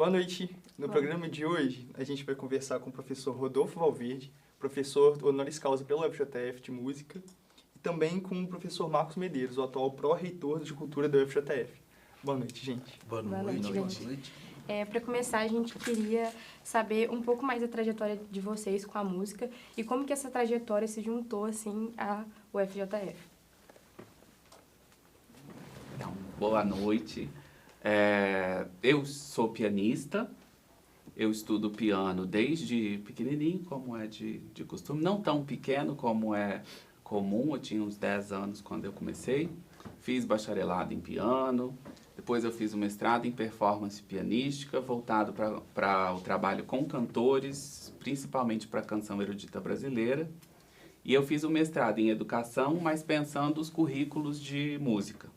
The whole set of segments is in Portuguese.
Boa noite. No programa de hoje, a gente vai conversar com o professor Rodolfo Valverde, professor honoris causa pela UFJF de Música, e também com o professor Marcos Medeiros, o atual pró-reitor de Cultura da UFJF. Boa noite, gente. Boa noite. Boa noite. Para começar, a gente queria saber um pouco mais da trajetória de vocês com a música e como que essa trajetória se juntou, assim, à UFJF. Então, boa noite. Eu sou pianista, eu estudo piano desde pequenininho, como é de costume. Não tão pequeno como é comum, eu tinha uns 10 anos quando eu comecei. Fiz bacharelado em piano, depois eu fiz um mestrado em performance pianística, voltado para o trabalho com cantores, principalmente para a canção erudita brasileira. E eu fiz um mestrado em educação, mas pensando os currículos de música.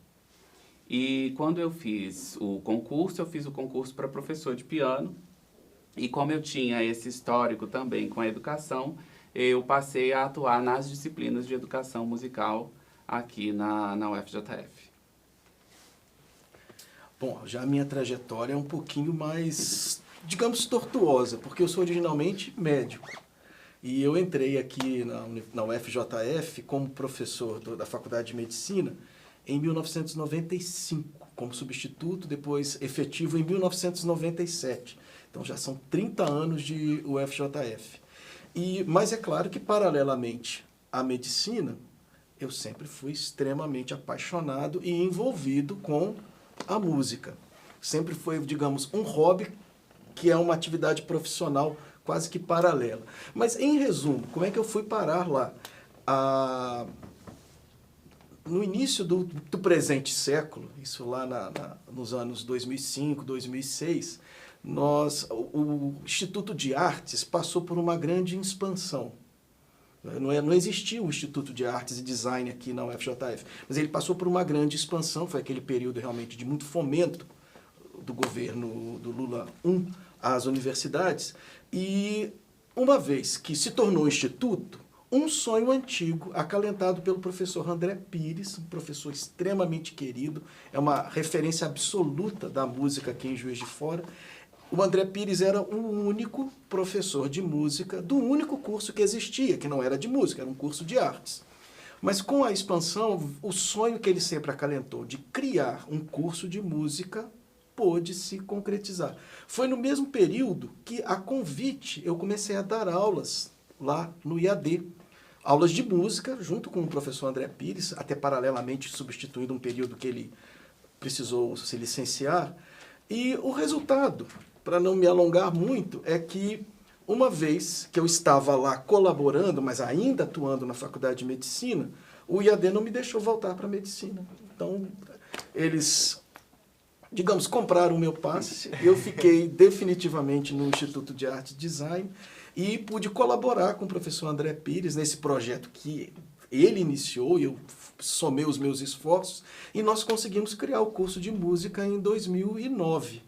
E quando eu fiz o concurso para professor de piano. E como eu tinha esse histórico também com a educação, eu passei a atuar nas disciplinas de educação musical aqui na UFJF. Bom, já a minha trajetória é um pouquinho mais, digamos, tortuosa, porque eu sou originalmente médico. E eu entrei aqui na UFJF como professor da Faculdade de Medicina em 1995, como substituto, depois efetivo em 1997. Então já são 30 anos de UFJF. Mas é claro que, paralelamente à medicina, eu sempre fui extremamente apaixonado e envolvido com a música. Sempre foi, digamos, um hobby que é uma atividade profissional quase que paralela. Mas, em resumo, como é que eu fui parar lá? No início do presente século, isso lá nos anos 2005, 2006, o Instituto de Artes passou por uma grande expansão. Não existia o Instituto de Artes e Design aqui na UFJF, mas ele passou por uma grande expansão, foi aquele período realmente de muito fomento do governo do Lula I às universidades, e uma vez que se tornou instituto, um sonho antigo, acalentado pelo professor André Pires, um professor extremamente querido, é uma referência absoluta da música aqui em Juiz de Fora. O André Pires era o único professor de música do único curso que existia, que não era de música, era um curso de artes. Mas com a expansão, o sonho que ele sempre acalentou de criar um curso de música pôde se concretizar. Foi no mesmo período que, a convite, eu comecei a dar aulas lá no IAD. Aulas de música, junto com o professor André Pires, até paralelamente substituindo um período que ele precisou se licenciar. E o resultado, para não me alongar muito, é que uma vez que eu estava lá colaborando, mas ainda atuando na Faculdade de Medicina, o IAD não me deixou voltar para a medicina. Então, eles, digamos, compraram o meu passe, eu fiquei definitivamente no Instituto de Arte e Design e pude colaborar com o professor André Pires nesse projeto que ele iniciou e eu somei os meus esforços, e nós conseguimos criar o curso de música em 2009.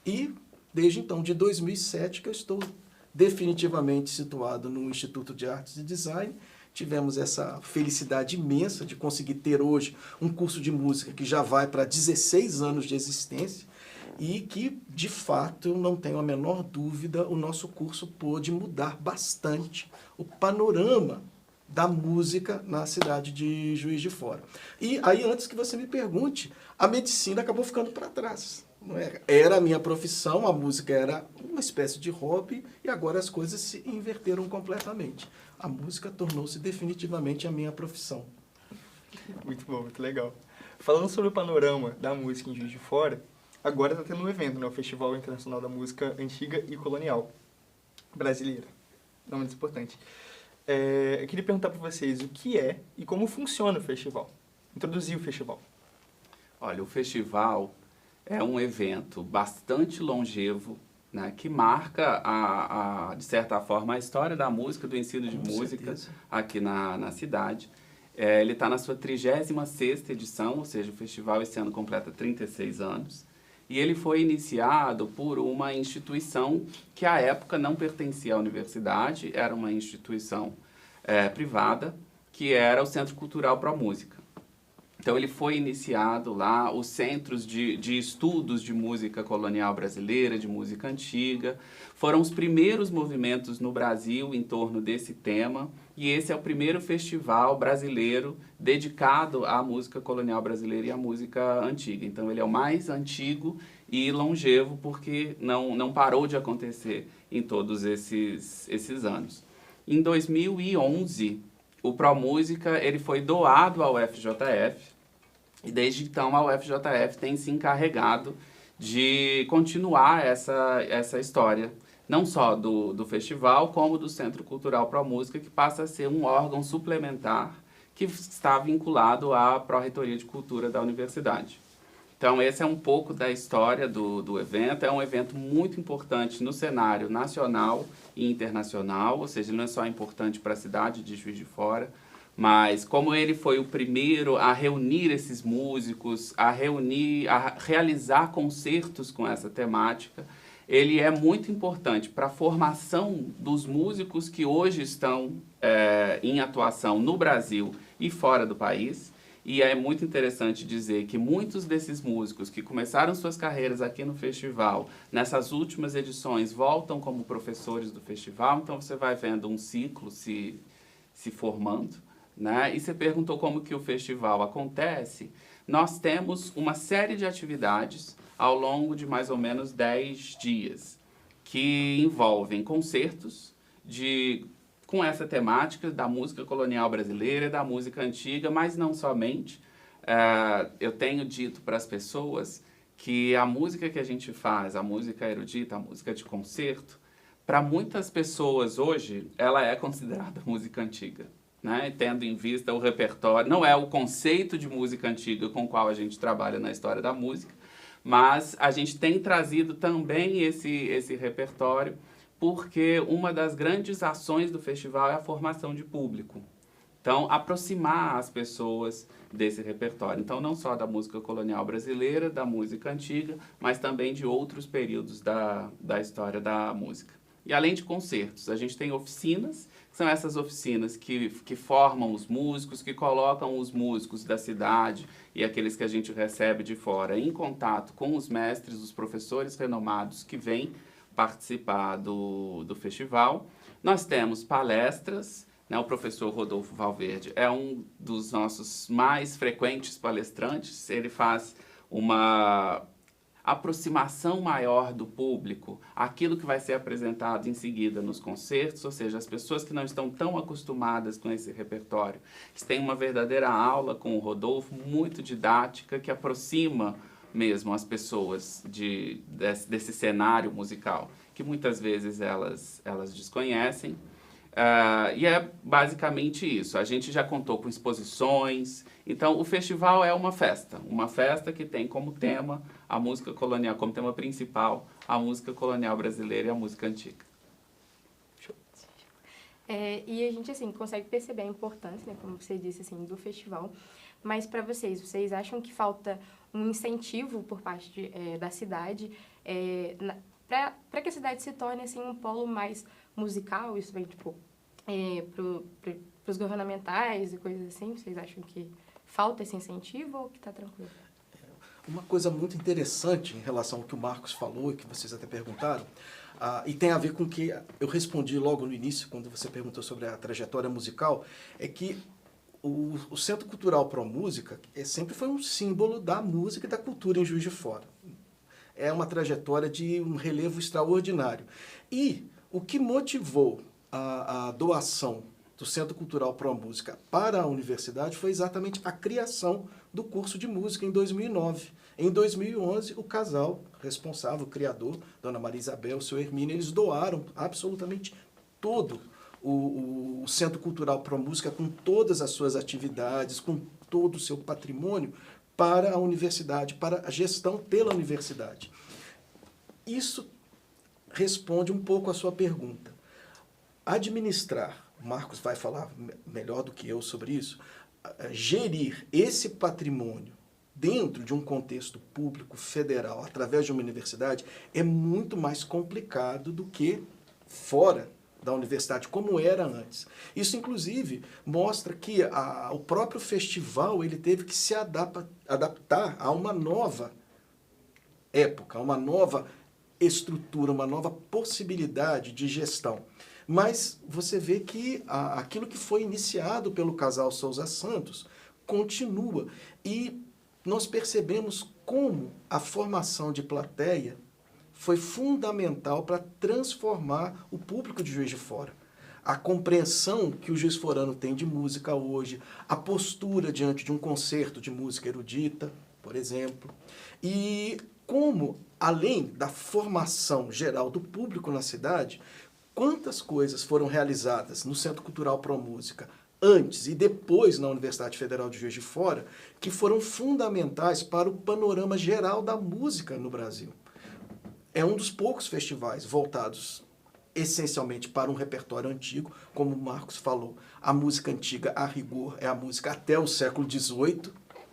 E, desde então, de 2007, que eu estou definitivamente situado no Instituto de Artes e Design. Tivemos essa felicidade imensa de conseguir ter hoje um curso de música que já vai para 16 anos de existência e que, de fato, eu não tenho a menor dúvida, o nosso curso pôde mudar bastante o panorama da música na cidade de Juiz de Fora. E aí, antes que você me pergunte, a medicina acabou ficando para trás. Não é? Era a minha profissão, a música era uma espécie de hobby, e agora as coisas se inverteram completamente. A música tornou-se definitivamente a minha profissão. Muito bom, muito legal. Falando sobre o panorama da música em Juiz de Fora, agora está tendo um evento, né? O Festival Internacional da Música Antiga e Colonial Brasileira. Nome importante. Eu queria perguntar para vocês o que é e como funciona o festival. Introduzir o festival. Olha, o festival é um evento bastante longevo, né, que marca, de certa forma, a história da música, do ensino de música aqui na cidade. Ele está na sua 36ª edição, ou seja, o festival esse ano completa 36 anos. E ele foi iniciado por uma instituição que, à época, não pertencia à universidade, era uma instituição privada, que era o Centro Cultural Pró Música. Então, ele foi iniciado lá, os centros de estudos de música colonial brasileira, de música antiga, foram os primeiros movimentos no Brasil em torno desse tema, e esse é o primeiro festival brasileiro dedicado à música colonial brasileira e à música antiga. Então, ele é o mais antigo e longevo, porque não parou de acontecer em todos esses anos. Em 2011, o ProMúsica ele foi doado ao FJF, e desde então a UFJF tem se encarregado de continuar essa história, não só do festival, como do Centro Cultural ProMúsica, que passa a ser um órgão suplementar que está vinculado à Pró-Reitoria de Cultura da Universidade. Então, esse é um pouco da história do evento. É um evento muito importante no cenário nacional e internacional, ou seja, ele não é só importante para a cidade de Juiz de Fora, mas como ele foi o primeiro a reunir esses músicos, a realizar concertos com essa temática, ele é muito importante para a formação dos músicos que hoje estão em atuação no Brasil e fora do país. E é muito interessante dizer que muitos desses músicos que começaram suas carreiras aqui no festival, nessas últimas edições, voltam como professores do festival. Então, você vai vendo um ciclo se formando, né? E você perguntou como que o festival acontece. Nós temos uma série de atividades ao longo de mais ou menos 10 dias, que envolvem concertos com essa temática da música colonial brasileira, da música antiga, mas não somente. Eu tenho dito para as pessoas que a música que a gente faz, a música erudita, a música de concerto, para muitas pessoas hoje, ela é considerada música antiga, né? Tendo em vista o repertório, não é o conceito de música antiga com o qual a gente trabalha na história da música, mas a gente tem trazido também esse repertório, porque uma das grandes ações do festival é a formação de público. Então, aproximar as pessoas desse repertório. Então, não só da música colonial brasileira, da música antiga, mas também de outros períodos da história da música. E além de concertos, a gente tem oficinas, que são essas oficinas que formam os músicos, que colocam os músicos da cidade e aqueles que a gente recebe de fora em contato com os mestres, os professores renomados que vêm participar do festival. Nós temos palestras, né? O professor Rodolfo Valverde é um dos nossos mais frequentes palestrantes. Ele faz uma aproximação maior do público àquilo que vai ser apresentado em seguida nos concertos, ou seja, as pessoas que não estão tão acostumadas com esse repertório, que têm uma verdadeira aula com o Rodolfo, muito didática, que aproxima mesmo as pessoas desse cenário musical, que muitas vezes elas desconhecem. E é basicamente isso. A gente já contou com exposições. Então, o festival é uma festa que tem como tema a música colonial, como tema principal, a música colonial brasileira e a música antiga. E a gente, assim, consegue perceber a importância, né, como você disse, assim, do festival. Mas para vocês acham que falta um incentivo por parte da cidade para que a cidade se torne, assim, um polo mais musical? Isso vem, tipo, para os governamentais e coisas assim? Vocês acham que falta esse incentivo ou que está tranquilo? Uma coisa muito interessante em relação ao que o Marcos falou e que vocês até perguntaram, e tem a ver com o que eu respondi logo no início, quando você perguntou sobre a trajetória musical, é que o Centro Cultural ProMúsica sempre foi um símbolo da música e da cultura em Juiz de Fora. É uma trajetória de um relevo extraordinário. E o que motivou a doação do Centro Cultural ProMúsica para a universidade foi exatamente a criação do curso de música em 2009. Em 2011, o casal responsável, o criador, Dona Maria Isabel e o seu Hermínio, eles doaram absolutamente todo o Centro Cultural ProMúsica, com todas as suas atividades, com todo o seu patrimônio, para a universidade, para a gestão pela universidade. Isso responde um pouco à sua pergunta. Administrar, o Marcos vai falar melhor do que eu sobre isso, gerir esse patrimônio dentro de um contexto público federal, através de uma universidade, é muito mais complicado do que fora da universidade, como era antes. Isso, inclusive, mostra que o próprio festival ele teve que se adaptar a uma nova época, a uma nova estrutura, uma nova possibilidade de gestão. Mas você vê que aquilo que foi iniciado pelo casal Souza Santos continua. E nós percebemos como a formação de plateia foi fundamental para transformar o público de Juiz de Fora. A compreensão que o Juiz Forano tem de música hoje, a postura diante de um concerto de música erudita, por exemplo, e como, além da formação geral do público na cidade, quantas coisas foram realizadas no Centro Cultural Pro Música antes e depois na Universidade Federal de Juiz de Fora, que foram fundamentais para o panorama geral da música no Brasil. É um dos poucos festivais voltados essencialmente para um repertório antigo, como o Marcos falou. A música antiga, a rigor, é a música até o século XVIII,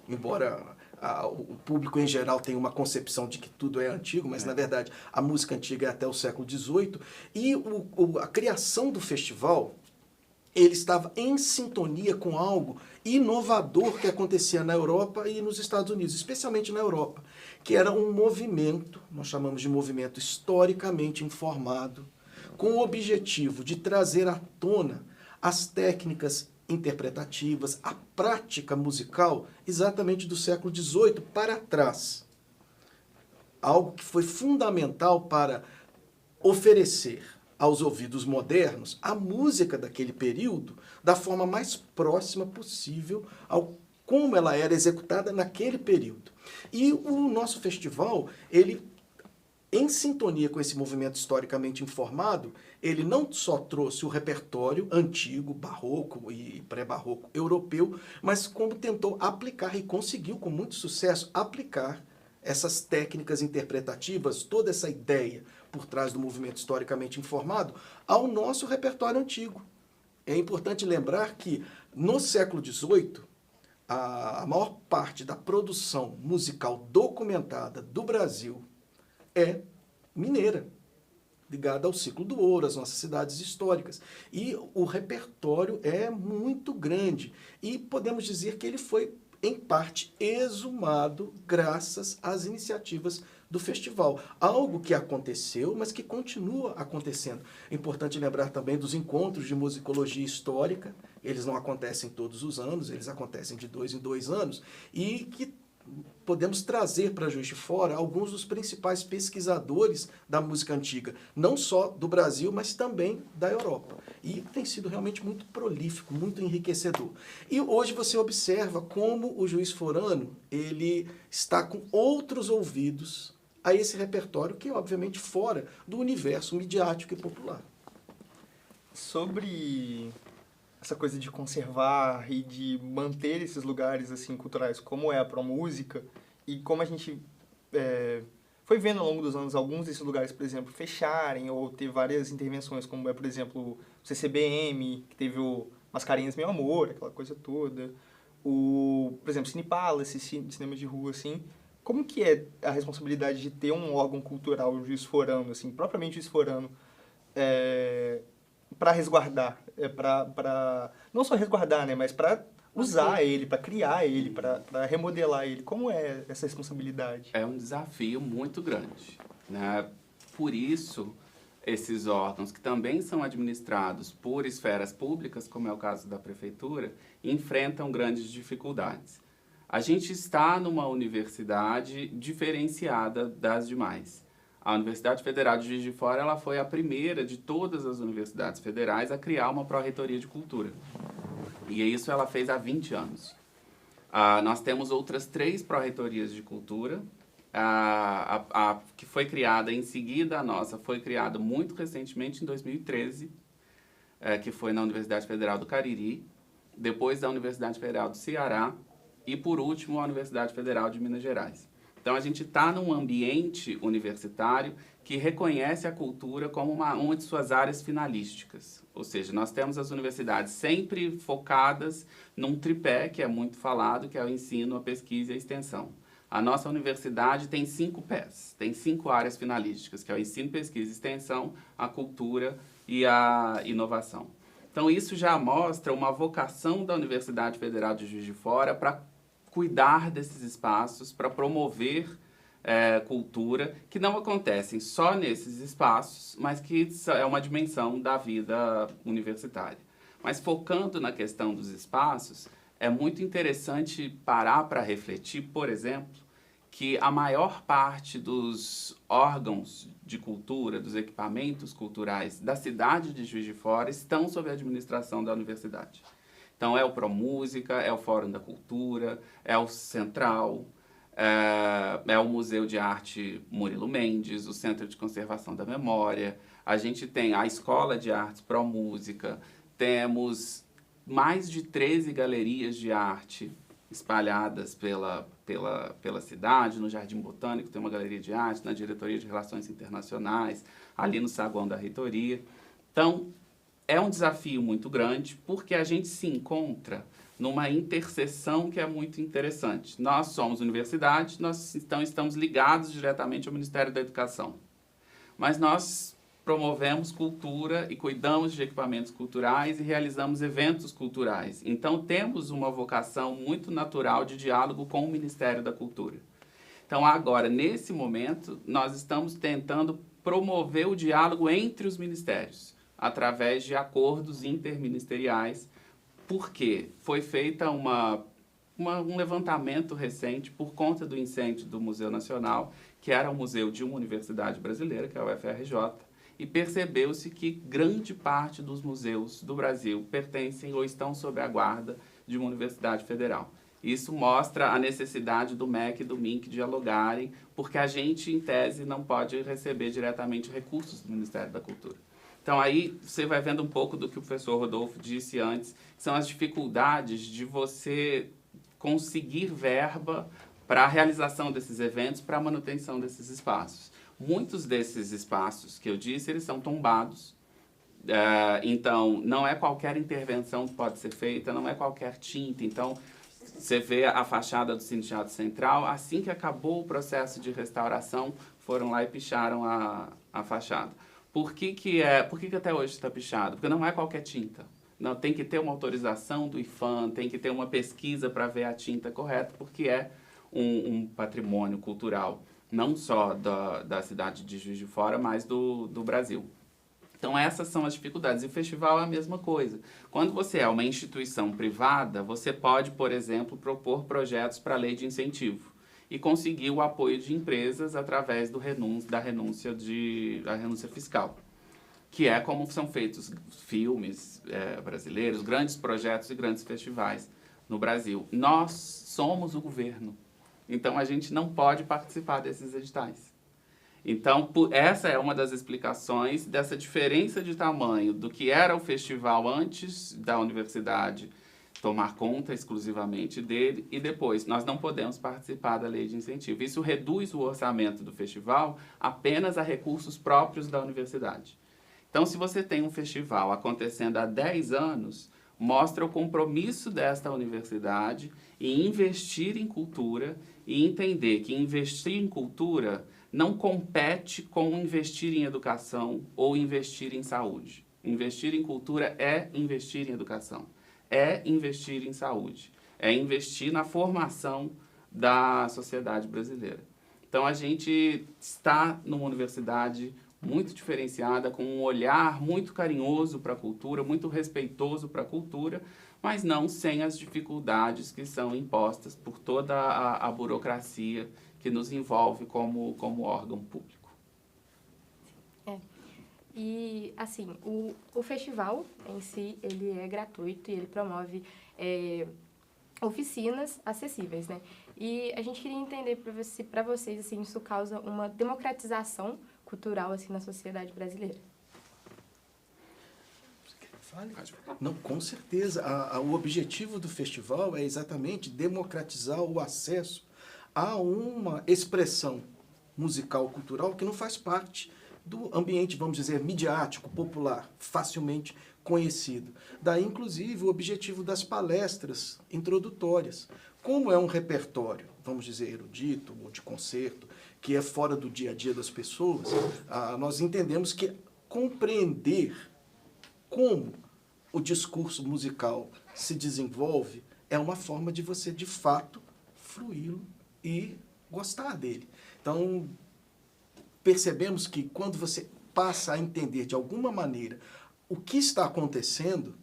embora o público em geral tenha uma concepção de que tudo é antigo, mas na verdade a música antiga é até o século XVIII. E a criação do festival, ele estava em sintonia com algo inovador que acontecia na Europa e nos Estados Unidos, especialmente na Europa, que era um movimento, nós chamamos de movimento historicamente informado, com o objetivo de trazer à tona as técnicas interpretativas, a prática musical exatamente do século XVIII para trás. Algo que foi fundamental para oferecer aos ouvidos modernos a música daquele período da forma mais próxima possível ao como ela era executada naquele período. E o nosso festival, ele, em sintonia com esse movimento historicamente informado, ele não só trouxe o repertório antigo, barroco e pré-barroco europeu, mas como tentou aplicar e conseguiu com muito sucesso aplicar essas técnicas interpretativas, toda essa ideia por trás do movimento historicamente informado, ao nosso repertório antigo. É importante lembrar que, no século XVIII, a maior parte da produção musical documentada do Brasil é mineira, ligada ao ciclo do ouro, às nossas cidades históricas. E o repertório é muito grande. E podemos dizer que ele foi, em parte, exumado graças às iniciativas do festival. Algo que aconteceu, mas que continua acontecendo. É importante lembrar também dos encontros de musicologia histórica. Eles não acontecem todos os anos, eles acontecem de 2 em 2 anos, e que podemos trazer para Juiz de Fora alguns dos principais pesquisadores da música antiga, não só do Brasil, mas também da Europa. E tem sido realmente muito prolífico, muito enriquecedor. E hoje você observa como o Juiz Forano ele está com outros ouvidos a esse repertório que é, obviamente, fora do universo midiático e popular. Sobre essa coisa de conservar e de manter esses lugares assim culturais, como é a Promúsica, e como a gente foi vendo ao longo dos anos alguns desses lugares, por exemplo, fecharem ou ter várias intervenções, como por exemplo, o CCBM, que teve o Mascarenhas Meu Amor, aquela coisa toda, por exemplo, Cine Palace, cinema de rua, assim. Como que é a responsabilidade de ter um órgão cultural, o Juiz Forano, assim, propriamente Juiz Forano, para resguardar, para não só resguardar, né, mas para usar ele, para criar ele, para remodelar ele? Como é essa responsabilidade? É um desafio muito grande, né? Por isso, esses órgãos, que também são administrados por esferas públicas, como é o caso da prefeitura, enfrentam grandes dificuldades. A gente está numa universidade diferenciada das demais. A Universidade Federal de Juiz de Fora ela foi a primeira de todas as universidades federais a criar uma pró-reitoria de cultura. E isso ela fez há 20 anos. Nós temos outras 3 pró-reitorias de cultura. A que foi criada em seguida, a nossa, foi criada muito recentemente, em 2013, que foi na Universidade Federal do Cariri, depois da Universidade Federal do Ceará e, por último, a Universidade Federal de Minas Gerais. Então, a gente está num ambiente universitário que reconhece a cultura como uma de suas áreas finalísticas. Ou seja, nós temos as universidades sempre focadas num tripé, que é muito falado, que é o ensino, a pesquisa e a extensão. A nossa universidade tem 5 pés, tem 5 áreas finalísticas, que é o ensino, pesquisa e extensão, a cultura e a inovação. Então, isso já mostra uma vocação da Universidade Federal de Juiz de Fora para cuidar desses espaços, para promover cultura, que não acontecem só nesses espaços, mas que é uma dimensão da vida universitária. Mas focando na questão dos espaços, é muito interessante parar para refletir, por exemplo, que a maior parte dos órgãos de cultura, dos equipamentos culturais da cidade de Juiz de Fora estão sob a administração da universidade. Então, é o ProMúsica, é o Fórum da Cultura, é o Central, é o Museu de Arte Murilo Mendes, o Centro de Conservação da Memória, a gente tem a Escola de Artes ProMúsica, temos mais de 13 galerias de arte espalhadas pela cidade, no Jardim Botânico tem uma galeria de arte, na Diretoria de Relações Internacionais, ali no saguão da reitoria. Então, é um desafio muito grande, porque a gente se encontra numa interseção que é muito interessante. Nós somos universidade, nós estamos ligados diretamente ao Ministério da Educação, mas nós promovemos cultura e cuidamos de equipamentos culturais e realizamos eventos culturais. Então, temos uma vocação muito natural de diálogo com o Ministério da Cultura. Então, agora, nesse momento, nós estamos tentando promover o diálogo entre os ministérios, através de acordos interministeriais, porque foi feita um levantamento recente por conta do incêndio do Museu Nacional, que era um museu de uma universidade brasileira, que é a UFRJ, e percebeu-se que grande parte dos museus do Brasil pertencem ou estão sob a guarda de uma universidade federal. Isso mostra a necessidade do MEC e do MINC dialogarem, porque a gente, em tese, não pode receber diretamente recursos do Ministério da Cultura. Então, aí você vai vendo um pouco do que o professor Rodolfo disse antes, que são as dificuldades de você conseguir verba para a realização desses eventos, para a manutenção desses espaços. Muitos desses espaços que eu disse, eles são tombados. Então, não é qualquer intervenção que pode ser feita, não é qualquer tinta. Então, você vê a fachada do Cine Teatro Central, assim que acabou o processo de restauração, foram lá e picharam a fachada. Por que até hoje está pichado? Porque não é qualquer tinta. Não, tem que ter uma autorização do IPHAN, tem que ter uma pesquisa para ver a tinta correta, porque é um patrimônio cultural, não só da cidade de Juiz de Fora, mas do Brasil. Então, essas são as dificuldades. E o festival é a mesma coisa. Quando você é uma instituição privada, você pode, por exemplo, propor projetos para a lei de incentivo e conseguir o apoio de empresas através da renúncia fiscal, que é como são feitos filmes brasileiros, grandes projetos e grandes festivais no Brasil. Nós somos o governo. Então, a gente não pode participar desses editais. Então, essa é uma das explicações dessa diferença de tamanho do que era o festival antes da universidade tomar conta exclusivamente dele e depois nós não podemos participar da lei de incentivo. Isso reduz o orçamento do festival apenas a recursos próprios da universidade. Então, se você tem um festival acontecendo há 10 anos, mostra o compromisso desta universidade em investir em cultura e entender que investir em cultura não compete com investir em educação ou investir em saúde. Investir em cultura é investir em educação, é investir em saúde, é investir na formação da sociedade brasileira. Então, a gente está numa universidade muito diferenciada, com um olhar muito carinhoso para a cultura, muito respeitoso para a cultura, mas não sem as dificuldades que são impostas por toda a burocracia que nos envolve como órgão público. E, assim, o festival em si, ele é gratuito e ele promove oficinas acessíveis, né? E a gente queria entender para vocês, assim, isso causa uma democratização cultural, assim, na sociedade brasileira. Não, com certeza. O objetivo do festival é exatamente democratizar o acesso a uma expressão musical, cultural, que não faz parte do ambiente, vamos dizer, midiático, popular, facilmente conhecido. Daí, inclusive, o objetivo das palestras introdutórias. Como é um repertório, vamos dizer, erudito ou de concerto, que é fora do dia a dia das pessoas, nós entendemos que compreender como o discurso musical se desenvolve é uma forma de você, de fato, fruí-lo e gostar dele. Então, percebemos que quando você passa a entender de alguma maneira o que está acontecendo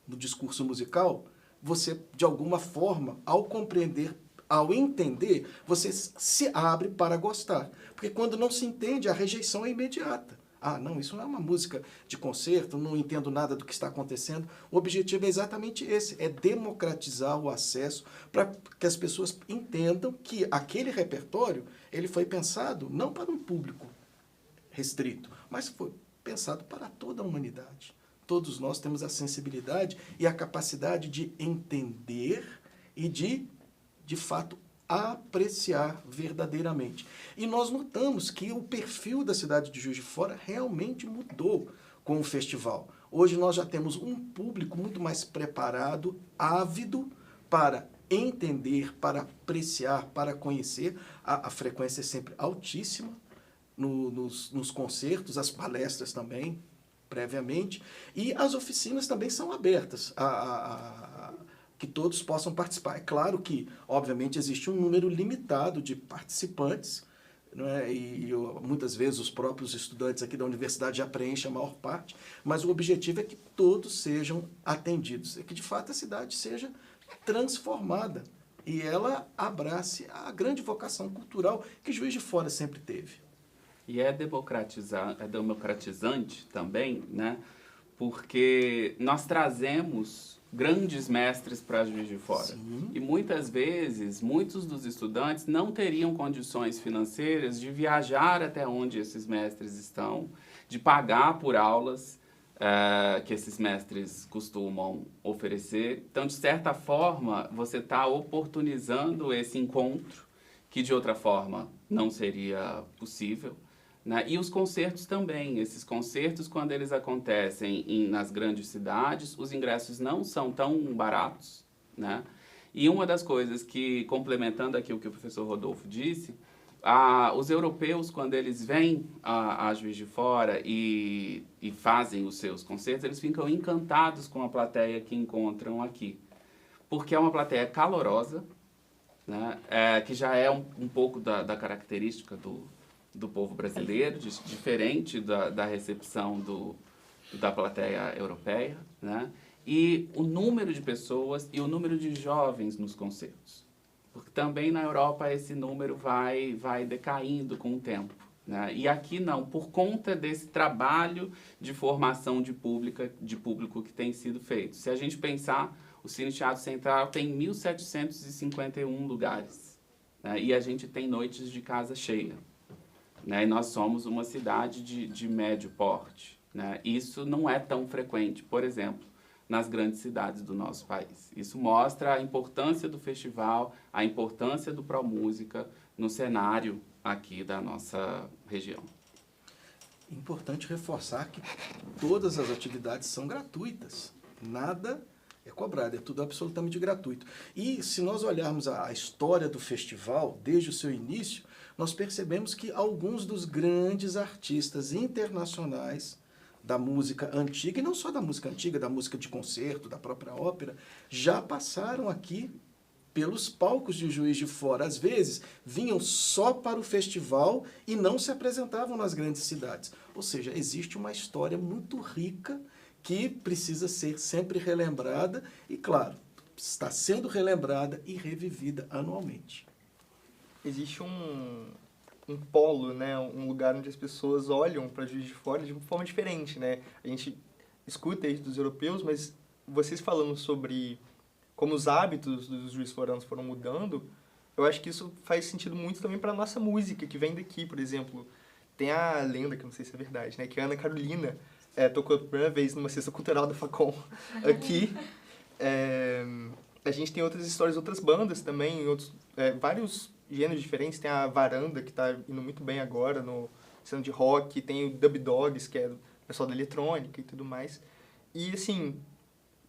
no discurso musical, você, de alguma forma, ao compreender, ao entender, você se abre para gostar. Porque quando não se entende, a rejeição é imediata. Ah, não, isso não é uma música de concerto, não entendo nada do que está acontecendo. O objetivo é exatamente esse, é democratizar o acesso para que as pessoas entendam que aquele repertório ele foi pensado não para um público restrito, mas foi pensado para toda a humanidade. Todos nós temos a sensibilidade e a capacidade de entender e de fato, apreciar verdadeiramente. E nós notamos que o perfil da cidade de Juiz de Fora realmente mudou com o festival. Hoje nós já temos um público muito mais preparado, ávido para entender, para apreciar, para conhecer. A frequência é sempre altíssima nos concertos, as palestras também, previamente. E as oficinas também são abertas que todos possam participar. É claro que, obviamente, existe um número limitado de participantes, não é? E muitas vezes os próprios estudantes aqui da universidade já preenchem a maior parte, mas o objetivo é que todos sejam atendidos, é que, de fato, a cidade seja transformada e ela abrace a grande vocação cultural que Juiz de Fora sempre teve. E é democratizante também, né? Porque nós trazemos grandes mestres para Juiz de Fora. Sim. E muitas vezes, muitos dos estudantes não teriam condições financeiras de viajar até onde esses mestres estão, de pagar por aulas que esses mestres costumam oferecer. Então, de certa forma, você está oportunizando esse encontro, que de outra forma não seria possível. Né? E os concertos também. Esses concertos, quando eles acontecem nas grandes cidades, os ingressos não são tão baratos. Né? E uma das coisas que, complementando aqui o que o professor Rodolfo disse, os europeus, quando eles vêm a Juiz de Fora e fazem os seus concertos, eles ficam encantados com a plateia que encontram aqui. Porque é uma plateia calorosa, né? Que já é um pouco da característica do povo brasileiro, diferente da recepção da plateia europeia, né? E o número de pessoas e o número de jovens nos concertos. Porque também na Europa esse número vai decaindo com o tempo. Né? E aqui não, por conta desse trabalho de formação de público que tem sido feito. Se a gente pensar, o Cine Teatro Central tem 1.751 lugares. Né? E a gente tem noites de casa cheia. Né? E nós somos uma cidade de médio porte. Né? Isso não é tão frequente, por exemplo, nas grandes cidades do nosso país. Isso mostra a importância do festival, a importância do ProMúsica no cenário aqui da nossa região. Importante reforçar que todas as atividades são gratuitas. Nada é cobrado, é tudo absolutamente gratuito. E se nós olharmos a história do festival, desde o seu início, nós percebemos que alguns dos grandes artistas internacionais da música antiga, e não só da música antiga, da música de concerto, da própria ópera, já passaram aqui pelos palcos de Juiz de Fora. Às vezes, vinham só para o festival e não se apresentavam nas grandes cidades. Ou seja, existe uma história muito rica que precisa ser sempre relembrada e, claro, está sendo relembrada e revivida anualmente. Existe um polo, né, um lugar onde as pessoas olham para Juiz de Fora de uma forma diferente, né? A gente escuta isso dos europeus, mas vocês falando sobre como os hábitos dos juiz-foranos foram mudando, eu acho que isso faz sentido muito também para a nossa música, que vem daqui, por exemplo. Tem a lenda, que eu não sei se é verdade, né, que a Ana Carolina tocou pela primeira vez numa cesta cultural do Facom aqui. A gente tem outras histórias, outras bandas também, vários gêneros diferentes. Tem a Varanda, que está indo muito bem agora no cena de rock. Tem o Dub Dogs, que é o pessoal da eletrônica e tudo mais. E, assim,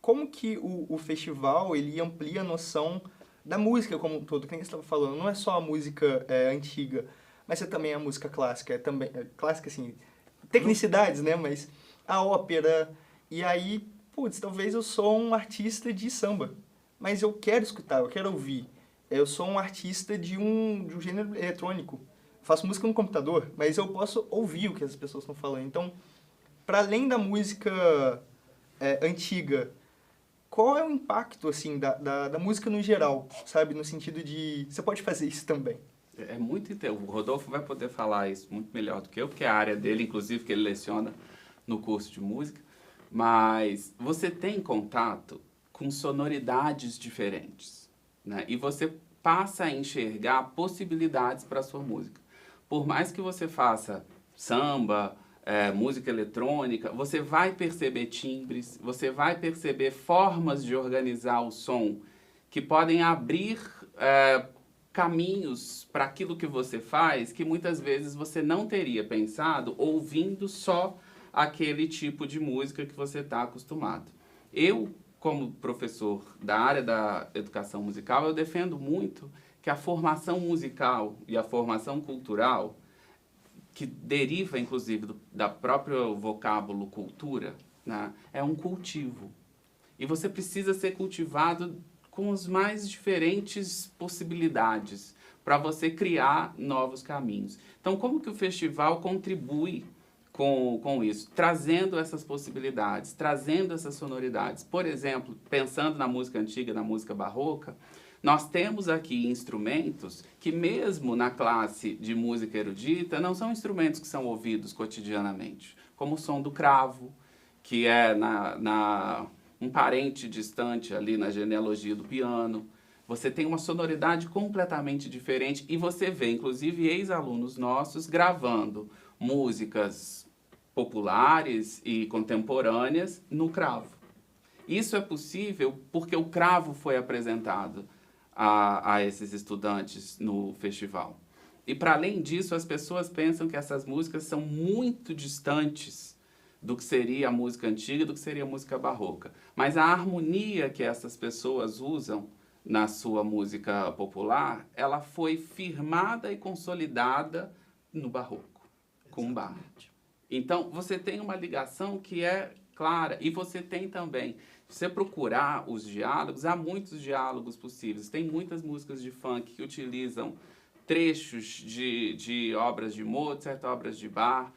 como que o festival ele amplia a noção da música como um todo? Quem você estava falando, não é só a música antiga, mas é também a música clássica. Clássica, assim, tecnicidades, né? Mas a ópera E aí, putz, talvez eu sou um artista de samba, mas eu quero escutar, eu quero ouvir. Eu sou um artista de um gênero eletrônico. Faço música no computador, mas eu posso ouvir o que as pessoas estão falando. Então, para além da música antiga, qual é o impacto, assim, da música no geral, sabe? No sentido de, você pode fazer isso também. É muito o Rodolfo vai poder falar isso muito melhor do que eu, porque é a área dele, inclusive, que ele leciona no curso de música. Mas você tem contato com sonoridades diferentes, né? E você passa a enxergar possibilidades para a sua música. Por mais que você faça samba, música eletrônica, você vai perceber timbres, você vai perceber formas de organizar o som que podem abrir caminhos para aquilo que você faz que muitas vezes você não teria pensado ouvindo só aquele tipo de música que você está acostumado. Eu, como professor da área da educação musical, eu defendo muito que a formação musical e a formação cultural, que deriva, inclusive, da próprio vocábulo cultura, né, é um cultivo. E você precisa ser cultivado com as mais diferentes possibilidades para você criar novos caminhos. Então, como que o festival contribui com isso? Trazendo essas possibilidades, trazendo essas sonoridades. Por exemplo, pensando na música antiga, na música barroca, nós temos aqui instrumentos que, mesmo na classe de música erudita, não são instrumentos que são ouvidos cotidianamente, como o som do cravo, que é um parente distante ali na genealogia do piano. Você tem uma sonoridade completamente diferente e você vê, inclusive, ex-alunos nossos gravando músicas populares e contemporâneas no cravo. Isso é possível porque o cravo foi apresentado a esses estudantes no festival. E, para além disso, as pessoas pensam que essas músicas são muito distantes do que seria a música antiga, do que seria a música barroca. Mas a harmonia que essas pessoas usam na sua música popular, ela foi firmada e consolidada no barroco, com Bach. Então, você tem uma ligação que é clara. E você tem também, se você procurar os diálogos, há muitos diálogos possíveis. Tem muitas músicas de funk que utilizam trechos de obras de Mozart, obras de Bach,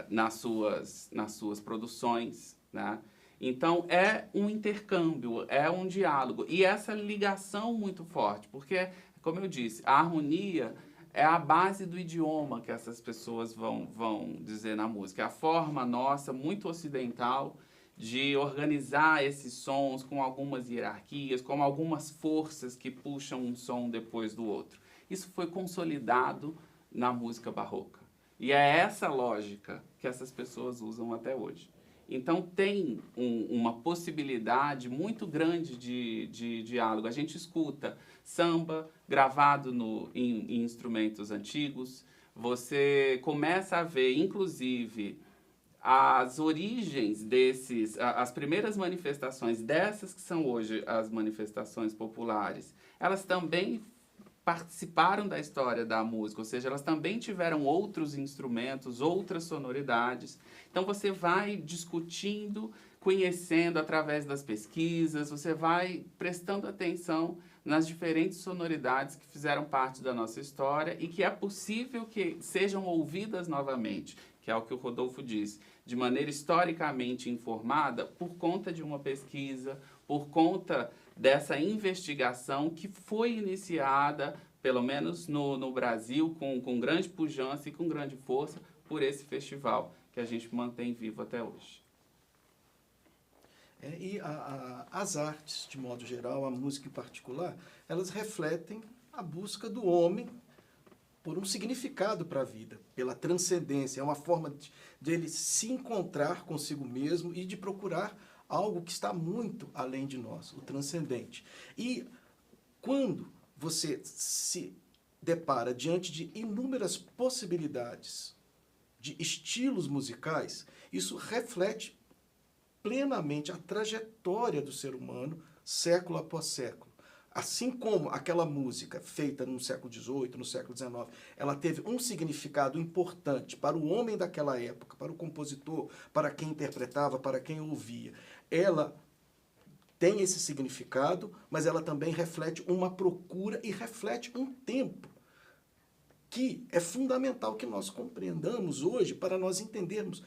nas suas produções, né? Então, é um intercâmbio, é um diálogo. E essa ligação muito forte, porque, como eu disse, a harmonia é a base do idioma que essas pessoas vão dizer na música. É a forma nossa, muito ocidental, de organizar esses sons com algumas hierarquias, com algumas forças que puxam um som depois do outro. Isso foi consolidado na música barroca. E é essa lógica que essas pessoas usam até hoje. Então, tem uma possibilidade muito grande de diálogo. A gente escuta samba gravado em instrumentos antigos. Você começa a ver, inclusive, as origens as primeiras manifestações dessas que são hoje as manifestações populares. Elas também participaram da história da música, ou seja, elas também tiveram outros instrumentos, outras sonoridades. Então você vai discutindo, conhecendo através das pesquisas, você vai prestando atenção nas diferentes sonoridades que fizeram parte da nossa história e que é possível que sejam ouvidas novamente, que é o que o Rodolfo disse, de maneira historicamente informada por conta de uma pesquisa, por conta dessa investigação que foi iniciada, pelo menos no Brasil, com grande pujança e com grande força, por esse festival que a gente mantém vivo até hoje. E as artes, de modo geral, a música em particular, elas refletem a busca do homem por um significado para a vida, pela transcendência. É uma forma de ele se encontrar consigo mesmo e de procurar algo que está muito além de nós, o transcendente. E quando você se depara diante de inúmeras possibilidades de estilos musicais, isso reflete plenamente a trajetória do ser humano, século após século. assim como aquela música feita no século XVIII, no século XIX, ela teve um significado importante para o homem daquela época, para o compositor, para quem interpretava, para quem ouvia. Ela tem esse significado, mas ela também reflete uma procura e reflete um tempo que é fundamental que nós compreendamos hoje para nós entendermos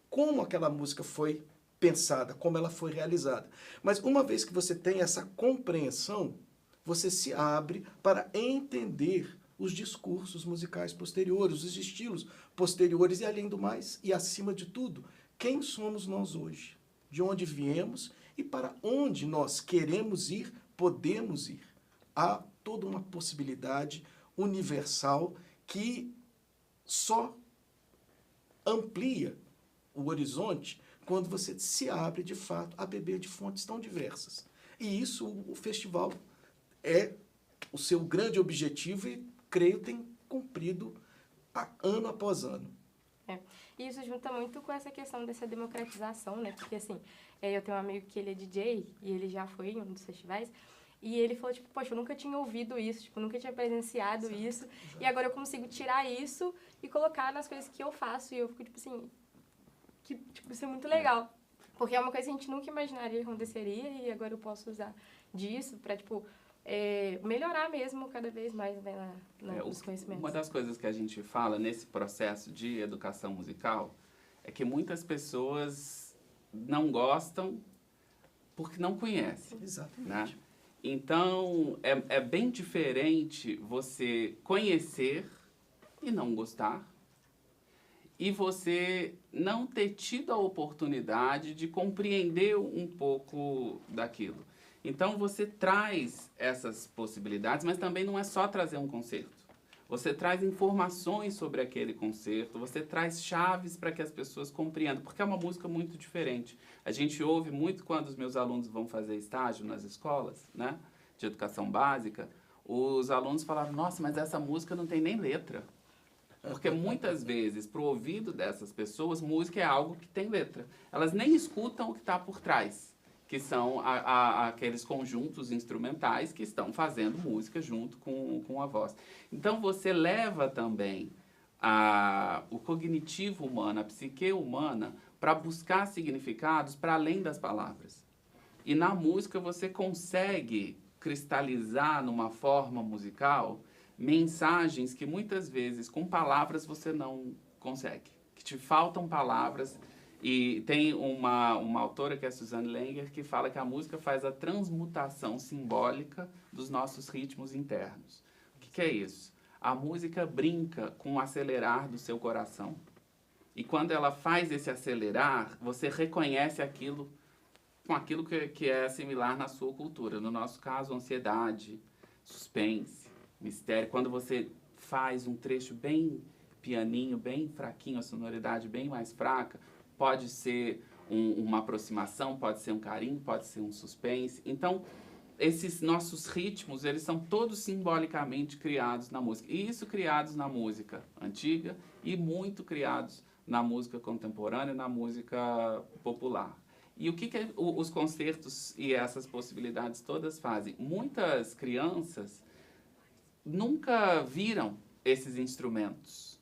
como aquela música foi pensada, como ela foi realizada. Mas uma vez que você tem essa compreensão, você se abre para entender os discursos musicais posteriores, os estilos posteriores e, além do mais, e acima de tudo, quem somos nós hoje, de onde viemos e para onde nós queremos ir, podemos ir. Há toda uma possibilidade universal que só amplia o horizonte quando você se abre, de fato, a beber de fontes tão diversas. E isso o festival é o seu grande objetivo e, creio, tem cumprido ano após ano. E isso junta muito com essa questão dessa democratização, né? Porque, assim, eu tenho um amigo que ele é DJ e ele já foi em um dos festivais. E ele falou, tipo, poxa, eu nunca tinha ouvido isso, tipo, nunca tinha presenciado isso. E agora eu consigo tirar isso e colocar nas coisas que eu faço. E eu fico, tipo assim, que, tipo, isso é muito legal. Porque é uma coisa que a gente nunca imaginaria que aconteceria e agora eu posso usar disso pra, tipo, melhorar mesmo cada vez mais, né, nos conhecimentos. Uma das coisas que a gente fala nesse processo de educação musical é que muitas pessoas não gostam porque não conhecem. Exatamente. Né? Então, é bem diferente você conhecer e não gostar e você não ter tido a oportunidade de compreender um pouco daquilo. Então, você traz essas possibilidades, mas também não é só trazer um concerto. Você traz informações sobre aquele concerto, você traz chaves para que as pessoas compreendam, porque é uma música muito diferente. A gente ouve muito quando os meus alunos vão fazer estágio nas escolas, né, de educação básica, os alunos falaram, nossa, mas essa música não tem nem letra. Porque muitas vezes, para o ouvido dessas pessoas, música é algo que tem letra. Elas nem escutam o que está por trás, que são aqueles conjuntos instrumentais que estão fazendo música junto com a voz. Então, você leva também o cognitivo humano, a psique humana, para buscar significados para além das palavras. E na música você consegue cristalizar numa forma musical mensagens que muitas vezes com palavras você não consegue, que te faltam palavras. E tem uma autora, que é a Suzanne Langer, que fala que a música faz a transmutação simbólica dos nossos ritmos internos. O que é isso? A música brinca com o acelerar do seu coração. E quando ela faz esse acelerar, você reconhece aquilo com aquilo que é similar na sua cultura. No nosso caso, ansiedade, suspense, mistério. Quando você faz um trecho bem pianinho, bem fraquinho, a sonoridade bem mais fraca, pode ser uma aproximação, pode ser um carinho, pode ser um suspense. Então, esses nossos ritmos, eles são todos simbolicamente criados na música. E isso criados na música antiga e muito criados na música contemporânea, na música popular. E o que os concertos e essas possibilidades todas fazem? Muitas crianças nunca viram esses instrumentos.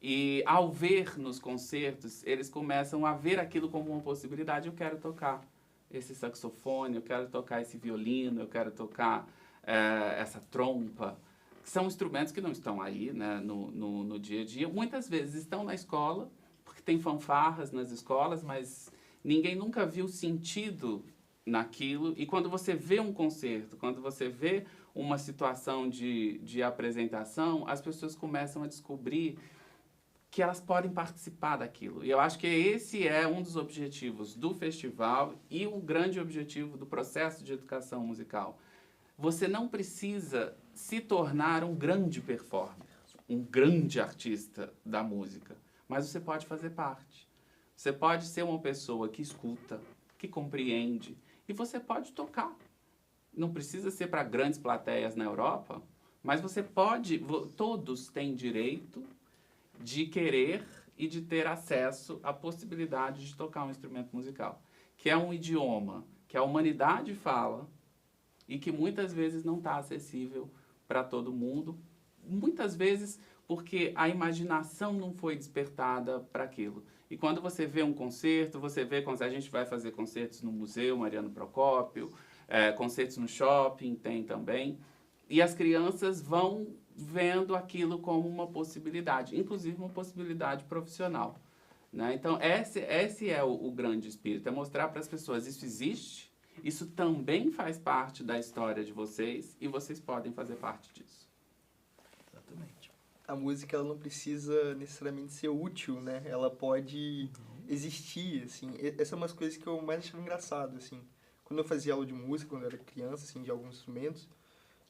E ao ver nos concertos, eles começam a ver aquilo como uma possibilidade. Eu quero tocar esse saxofone, eu quero tocar esse violino, eu quero tocar essa trompa. São instrumentos que não estão aí, né, no dia a dia. Muitas vezes estão na escola, porque tem fanfarras nas escolas, mas ninguém nunca viu sentido naquilo. E quando você vê um concerto, quando você vê uma situação de apresentação, as pessoas começam a descobrir que elas podem participar daquilo. E eu acho que esse é um dos objetivos do festival e um grande objetivo do processo de educação musical. Você não precisa se tornar um grande performer, um grande artista da música, mas você pode fazer parte. Você pode ser uma pessoa que escuta, que compreende, e você pode tocar. Não precisa ser para grandes plateias na Europa, mas você pode, todos têm direito de querer e de ter acesso à possibilidade de tocar um instrumento musical, que é um idioma que a humanidade fala, e que muitas vezes não está acessível para todo mundo, muitas vezes porque a imaginação não foi despertada para aquilo. E quando você vê um concerto, a gente vai fazer concertos no Museu Mariano Procópio, concertos no shopping tem também, e as crianças vão vendo aquilo como uma possibilidade, inclusive uma possibilidade profissional. Né? Então, esse é o grande espírito, é mostrar para as pessoas, isso existe, isso também faz parte da história de vocês e vocês podem fazer parte disso. Exatamente. A música ela não precisa necessariamente ser útil, né? Ela pode existir, assim. Essa é uma das coisas que eu mais achava engraçado, assim. Quando eu fazia aula de música, quando eu era criança, assim, de alguns instrumentos,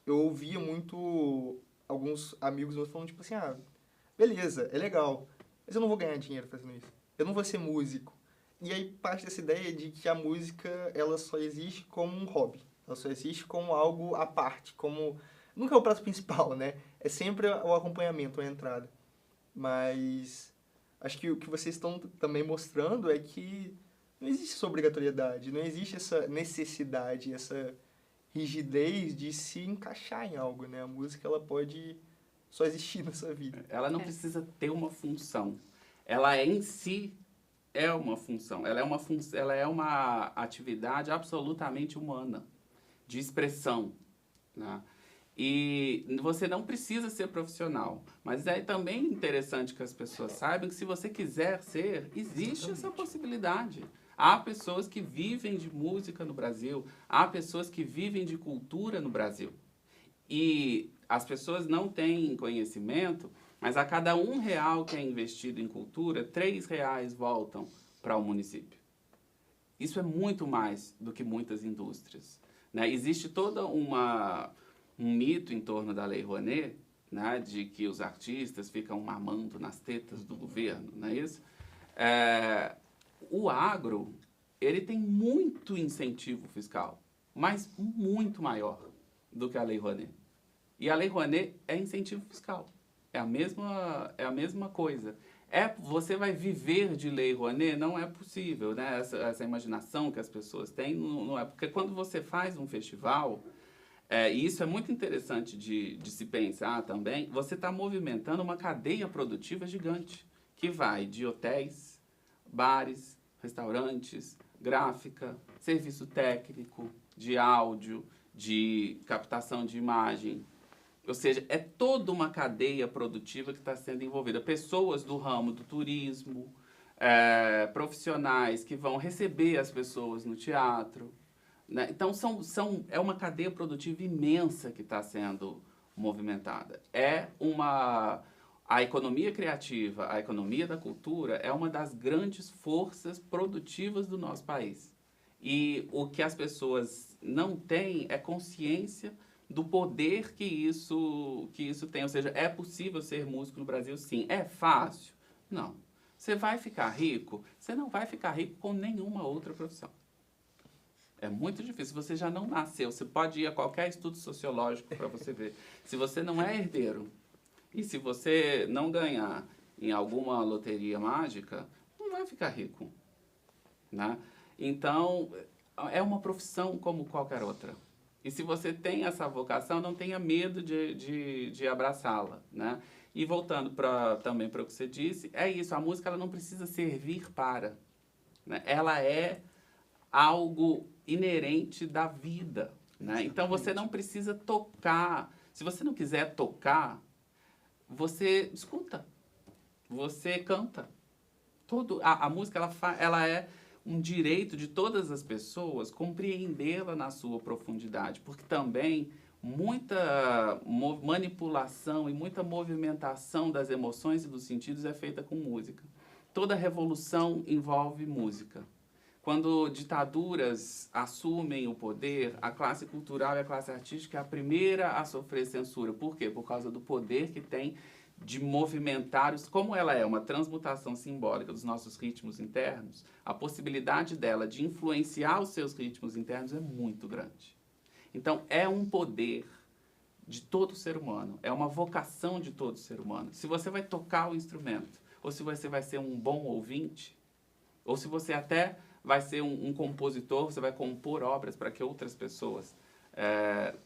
eu ouvia muito alguns amigos meus falando, tipo assim, beleza, é legal, mas eu não vou ganhar dinheiro fazendo isso. Eu não vou ser músico. E aí parte dessa ideia de que a música, ela só existe como um hobby. Ela só existe como algo à parte, como... Nunca é o prato principal, né? É sempre o acompanhamento, a entrada. Mas acho que o que vocês estão também mostrando é que não existe essa obrigatoriedade, não existe essa necessidade, essa rigidez de se encaixar em algo, né? A música, ela pode só existir nessa vida. Ela não precisa ter uma função. Ela em si é uma função. Ela é uma atividade absolutamente humana, de expressão, né? E você não precisa ser profissional. Mas é também interessante que as pessoas saibam que se você quiser ser, existe essa possibilidade. Há pessoas que vivem de música no Brasil, há pessoas que vivem de cultura no Brasil. E as pessoas não têm conhecimento, mas a cada R$1 que é investido em cultura, R$3 voltam para o município. Isso é muito mais do que muitas indústrias. Né? Existe toda um mito em torno da Lei Rouanet, né, de que os artistas ficam mamando nas tetas do governo, não é isso? O agro, ele tem muito incentivo fiscal, mas muito maior do que a Lei Rouanet. E a Lei Rouanet é incentivo fiscal, é a mesma coisa. Você vai viver de Lei Rouanet? Não é possível, né? Essa imaginação que as pessoas têm, não é. Porque quando você faz um festival... e isso é muito interessante de se pensar também, você está movimentando uma cadeia produtiva gigante, que vai de hotéis, bares, restaurantes, gráfica, serviço técnico, de áudio, de captação de imagem. Ou seja, é toda uma cadeia produtiva que está sendo envolvida. Pessoas do ramo do turismo, profissionais que vão receber as pessoas no teatro. Né? Então, é uma cadeia produtiva imensa que está sendo movimentada. A economia criativa, a economia da cultura é uma das grandes forças produtivas do nosso país. E o que as pessoas não têm é consciência do poder que isso tem. Ou seja, é possível ser músico no Brasil, sim. É fácil? Não. Você vai ficar rico? Você não vai ficar rico com nenhuma outra profissão. É muito difícil. Você já não nasceu. Você pode ir a qualquer estudo sociológico para você ver. Se você não é herdeiro e se você não ganhar em alguma loteria mágica, não vai ficar rico. Né? Então, é uma profissão como qualquer outra. E se você tem essa vocação, não tenha medo de abraçá-la. Né? E voltando também para o que você disse, é isso. A música ela não precisa servir para. Né? Ela é algo inerente da vida, né? Então você não precisa tocar. Se você não quiser tocar, você escuta, você canta. A música ela é um direito de todas as pessoas compreendê-la na sua profundidade, porque também muita manipulação e muita movimentação das emoções e dos sentidos é feita com música. Toda revolução envolve música. Quando ditaduras assumem o poder, a classe cultural e a classe artística é a primeira a sofrer censura. Por quê? Por causa do poder que tem de movimentar, como ela é uma transmutação simbólica dos nossos ritmos internos, a possibilidade dela de influenciar os seus ritmos internos é muito grande. Então, é um poder de todo ser humano, é uma vocação de todo ser humano. Se você vai tocar o instrumento, ou se você vai ser um bom ouvinte, ou se você até vai ser um compositor, você vai compor obras para que outras pessoas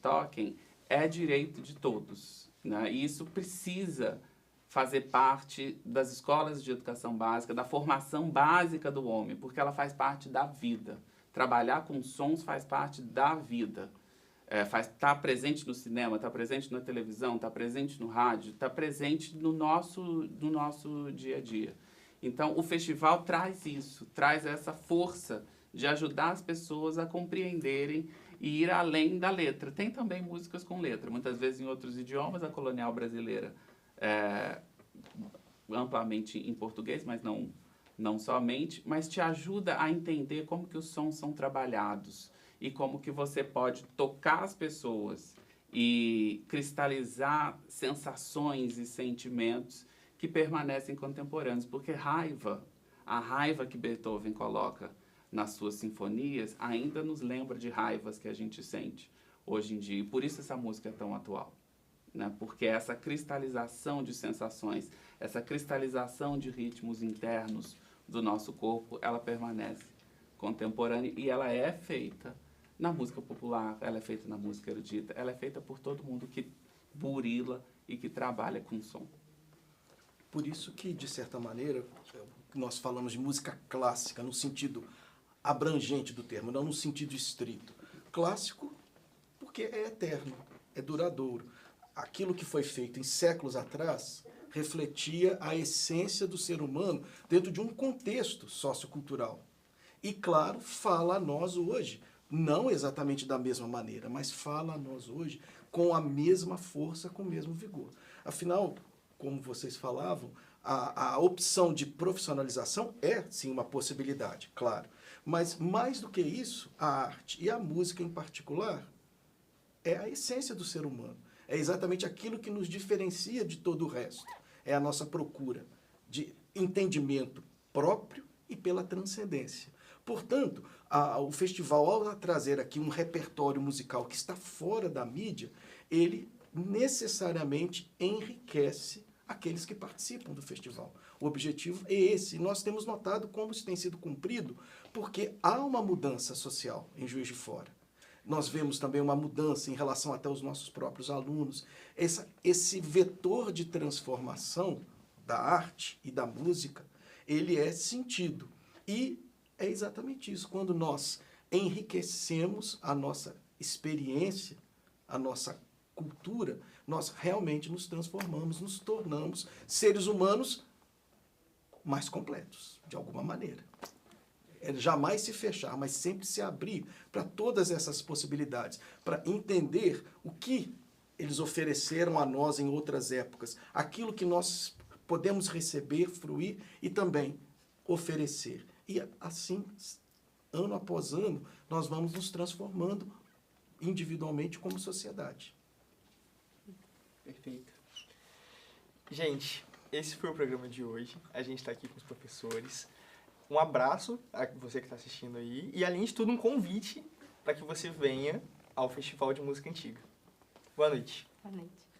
toquem, é direito de todos, né? E isso precisa fazer parte das escolas de educação básica, da formação básica do homem, porque ela faz parte da vida. Trabalhar com sons faz parte da vida. Tá presente no cinema, tá presente na televisão, tá presente no rádio, tá presente no nosso dia a dia. Então, o festival traz isso, traz essa força de ajudar as pessoas a compreenderem e ir além da letra. Tem também músicas com letra, muitas vezes em outros idiomas, a colonial brasileira amplamente em português, mas não somente, mas te ajuda a entender como que os sons são trabalhados e como que você pode tocar as pessoas e cristalizar sensações e sentimentos que permanecem contemporâneos, porque a raiva que Beethoven coloca nas suas sinfonias ainda nos lembra de raivas que a gente sente hoje em dia, e por isso essa música é tão atual. Né? Porque essa cristalização de sensações, essa cristalização de ritmos internos do nosso corpo, ela permanece contemporânea e ela é feita na música popular, ela é feita na música erudita, ela é feita por todo mundo que burila e que trabalha com som. Por isso que, de certa maneira, nós falamos de música clássica no sentido abrangente do termo, não no sentido estrito. Clássico porque é eterno, é duradouro. Aquilo que foi feito em séculos atrás refletia a essência do ser humano dentro de um contexto sociocultural. E, claro, fala a nós hoje, não exatamente da mesma maneira, mas fala a nós hoje com a mesma força, com o mesmo vigor. Afinal, como vocês falavam, a opção de profissionalização é, sim, uma possibilidade, claro. Mas, mais do que isso, a arte e a música em particular é a essência do ser humano. É exatamente aquilo que nos diferencia de todo o resto. É a nossa procura de entendimento próprio e pela transcendência. Portanto, o festival, ao trazer aqui um repertório musical que está fora da mídia, ele necessariamente enriquece aqueles que participam do festival. O objetivo é esse. E nós temos notado como isso tem sido cumprido, porque há uma mudança social em Juiz de Fora. Nós vemos também uma mudança em relação até aos nossos próprios alunos. Esse vetor de transformação da arte e da música, ele é sentido. E é exatamente isso. Quando nós enriquecemos a nossa experiência, a nossa cultura, nós realmente nos transformamos, nos tornamos seres humanos mais completos, de alguma maneira. Jamais se fechar, mas sempre se abrir para todas essas possibilidades, para entender o que eles ofereceram a nós em outras épocas, aquilo que nós podemos receber, fruir e também oferecer. E assim, ano após ano, nós vamos nos transformando individualmente como sociedade. Perfeito. Gente, esse foi o programa de hoje. A gente está aqui com os professores. Um abraço a você que está assistindo aí. E, além de tudo, um convite para que você venha ao Festival de Música Antiga. Boa noite. Boa noite.